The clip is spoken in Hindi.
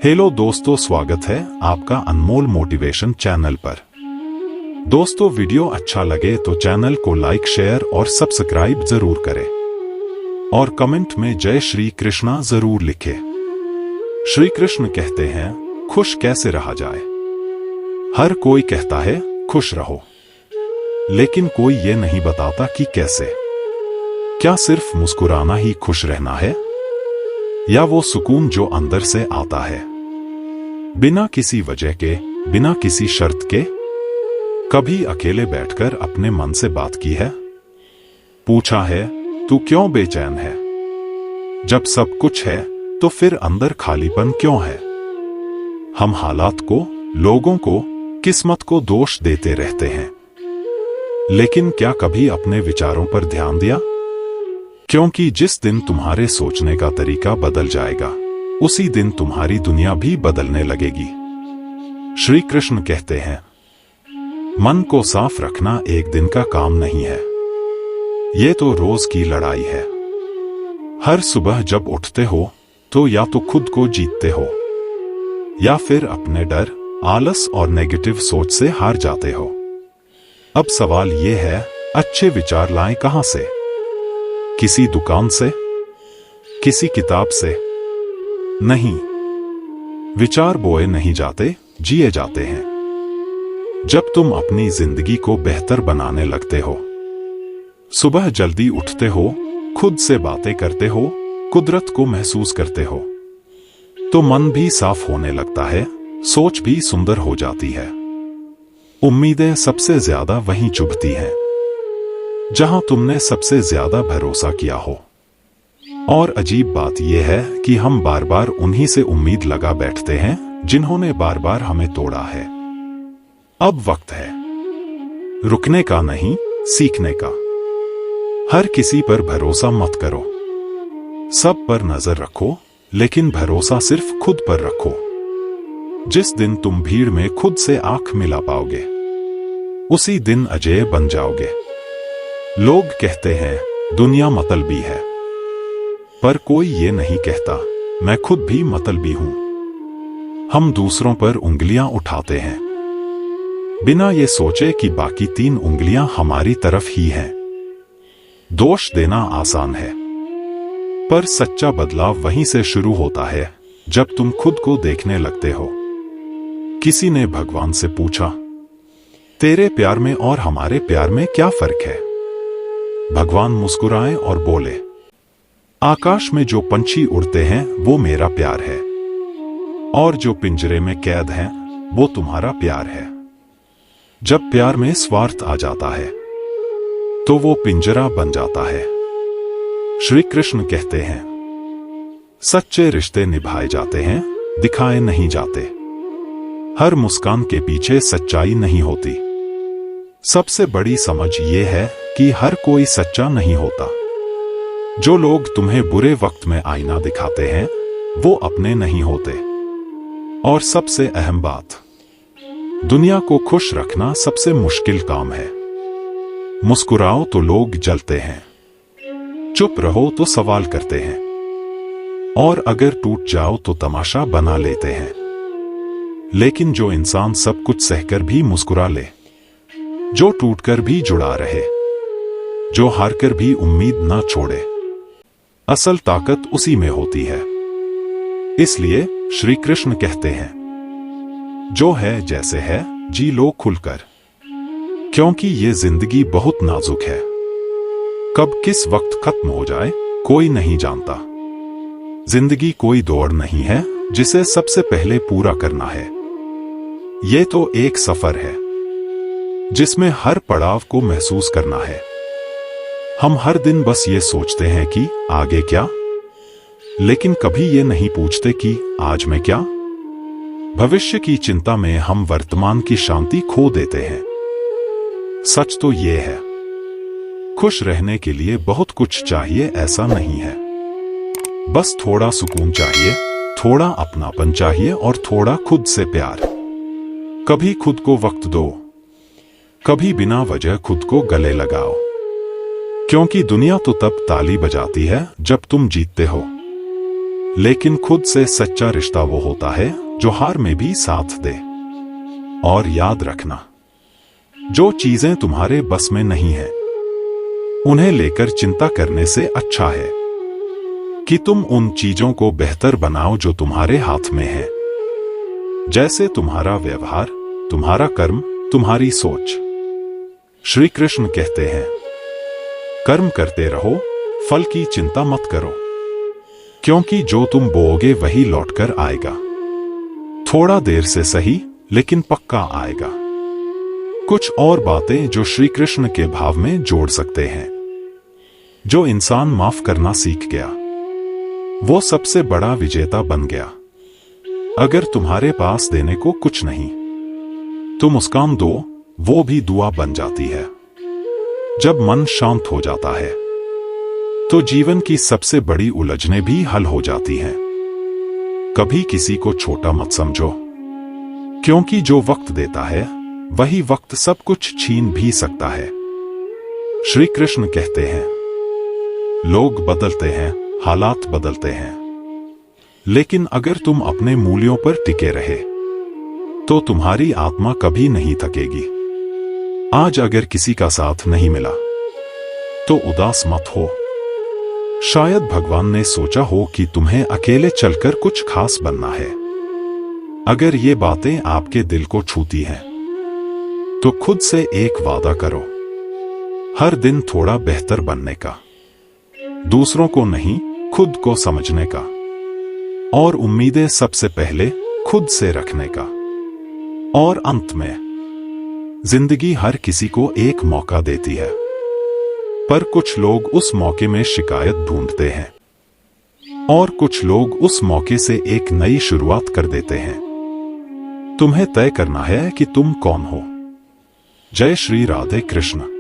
हेलो दोस्तों, स्वागत है आपका अनमोल मोटिवेशन चैनल पर। दोस्तों, वीडियो अच्छा लगे तो चैनल को लाइक, शेयर और सब्सक्राइब जरूर करें और कमेंट में जय श्री कृष्णा जरूर लिखें। श्री कृष्ण कहते हैं, खुश कैसे रहा जाए। हर कोई कहता है खुश रहो, लेकिन कोई ये नहीं बताता कि कैसे। क्या सिर्फ मुस्कुराना ही खुश रहना है, या वो सुकून जो अंदर से आता है बिना किसी वजह के, बिना किसी शर्त के। कभी अकेले बैठकर अपने मन से बात की है, पूछा है तू क्यों बेचैन है। जब सब कुछ है तो फिर अंदर खालीपन क्यों है। हम हालात को, लोगों को, किस्मत को दोष देते रहते हैं, लेकिन क्या कभी अपने विचारों पर ध्यान दिया। क्योंकि जिस दिन तुम्हारे सोचने का तरीका बदल जाएगा, उसी दिन तुम्हारी दुनिया भी बदलने लगेगी। श्री कृष्ण कहते हैं, मन को साफ रखना एक दिन का काम नहीं है, ये तो रोज की लड़ाई है। हर सुबह जब उठते हो तो या तो खुद को जीतते हो, या फिर अपने डर, आलस और नेगेटिव सोच से हार जाते हो। अब सवाल ये है, अच्छे विचार लाएं कहां से। किसी दुकान से, किसी किताब से नहीं। विचार बोए नहीं जाते, जिए जाते हैं। जब तुम अपनी जिंदगी को बेहतर बनाने लगते हो, सुबह जल्दी उठते हो, खुद से बातें करते हो, कुदरत को महसूस करते हो, तो मन भी साफ होने लगता है, सोच भी सुंदर हो जाती है। उम्मीदें सबसे ज्यादा वहीं चुभती हैं जहां तुमने सबसे ज्यादा भरोसा किया हो। और अजीब बात यह है कि हम बार बार उन्हीं से उम्मीद लगा बैठते हैं जिन्होंने बार बार हमें तोड़ा है। अब वक्त है रुकने का नहीं, सीखने का। हर किसी पर भरोसा मत करो, सब पर नजर रखो, लेकिन भरोसा सिर्फ खुद पर रखो। जिस दिन तुम भीड़ में खुद से आंख मिला पाओगे, उसी दिन अजेय बन जाओगे। लोग कहते हैं दुनिया मतलबी है, पर कोई ये नहीं कहता मैं खुद भी मतलबी हूं। हम दूसरों पर उंगलियां उठाते हैं बिना ये सोचे कि बाकी 3 उंगलियां हमारी तरफ ही हैं। दोष देना आसान है, पर सच्चा बदलाव वहीं से शुरू होता है जब तुम खुद को देखने लगते हो। किसी ने भगवान से पूछा, तेरे प्यार में और हमारे प्यार में क्या फर्क है। भगवान मुस्कुराए और बोले, आकाश में जो पंछी उड़ते हैं वो मेरा प्यार है, और जो पिंजरे में कैद हैं वो तुम्हारा प्यार है। जब प्यार में स्वार्थ आ जाता है तो वो पिंजरा बन जाता है। श्री कृष्ण कहते हैं, सच्चे रिश्ते निभाए जाते हैं, दिखाए नहीं जाते। हर मुस्कान के पीछे सच्चाई नहीं होती। सबसे बड़ी समझ ये है कि हर कोई सच्चा नहीं होता। जो लोग तुम्हें बुरे वक्त में आईना दिखाते हैं, वो अपने नहीं होते। और सबसे अहम बात, दुनिया को खुश रखना सबसे मुश्किल काम है। मुस्कुराओ तो लोग जलते हैं, चुप रहो तो सवाल करते हैं, और अगर टूट जाओ तो तमाशा बना लेते हैं। लेकिन जो इंसान सब कुछ सहकर भी मुस्कुरा ले, जो टूटकर भी जुड़ा रहे, जो हारकर भी उम्मीद ना छोड़े, असल ताकत उसी में होती है। इसलिए श्री कृष्ण कहते हैं, जो है जैसे है जी लो खुलकर, क्योंकि ये जिंदगी बहुत नाजुक है। कब किस वक्त खत्म हो जाए कोई नहीं जानता। जिंदगी कोई दौड़ नहीं है जिसे सबसे पहले पूरा करना है। ये तो एक सफर है जिसमें हर पड़ाव को महसूस करना है। हम हर दिन बस ये सोचते हैं कि आगे क्या, लेकिन कभी ये नहीं पूछते कि आज में क्या। भविष्य की चिंता में हम वर्तमान की शांति खो देते हैं। सच तो ये है, खुश रहने के लिए बहुत कुछ चाहिए ऐसा नहीं है। बस थोड़ा सुकून चाहिए, थोड़ा अपनापन चाहिए और थोड़ा खुद से प्यार। कभी खुद को वक्त दो, कभी बिना वजह खुद को गले लगाओ, क्योंकि दुनिया तो तब ताली बजाती है जब तुम जीतते हो, लेकिन खुद से सच्चा रिश्ता वो होता है जो हार में भी साथ दे। और याद रखना, जो चीजें तुम्हारे बस में नहीं है उन्हें लेकर चिंता करने से अच्छा है कि तुम उन चीजों को बेहतर बनाओ जो तुम्हारे हाथ में है, जैसे तुम्हारा व्यवहार, तुम्हारा कर्म, तुम्हारी सोच। श्री कृष्ण कहते हैं, कर्म करते रहो, फल की चिंता मत करो, क्योंकि जो तुम बोओगे वही लौटकर आएगा। थोड़ा देर से सही, लेकिन पक्का आएगा। कुछ और बातें जो श्री कृष्ण के भाव में जोड़ सकते हैं। जो इंसान माफ करना सीख गया वो सबसे बड़ा विजेता बन गया। अगर तुम्हारे पास देने को कुछ नहीं, तुम मुस्कान दो, वो भी दुआ बन जाती है। जब मन शांत हो जाता है तो जीवन की सबसे बड़ी उलझनें भी हल हो जाती हैं। कभी किसी को छोटा मत समझो, क्योंकि जो वक्त देता है वही वक्त सब कुछ छीन भी सकता है। श्री कृष्ण कहते हैं, लोग बदलते हैं, हालात बदलते हैं, लेकिन अगर तुम अपने मूल्यों पर टिके रहे तो तुम्हारी आत्मा कभी नहीं थकेगी। आज अगर किसी का साथ नहीं मिला तो उदास मत हो। शायद भगवान ने सोचा हो कि तुम्हें अकेले चलकर कुछ खास बनना है। अगर ये बातें आपके दिल को छूती हैं तो खुद से एक वादा करो, हर दिन थोड़ा बेहतर बनने का, दूसरों को नहीं खुद को समझने का, और उम्मीदें सबसे पहले खुद से रखने का। और अंत में, जिंदगी हर किसी को एक मौका देती है, पर कुछ लोग उस मौके में शिकायत ढूंढते हैं और कुछ लोग उस मौके से एक नई शुरुआत कर देते हैं। तुम्हें तय करना है कि तुम कौन हो। जय श्री राधे कृष्ण।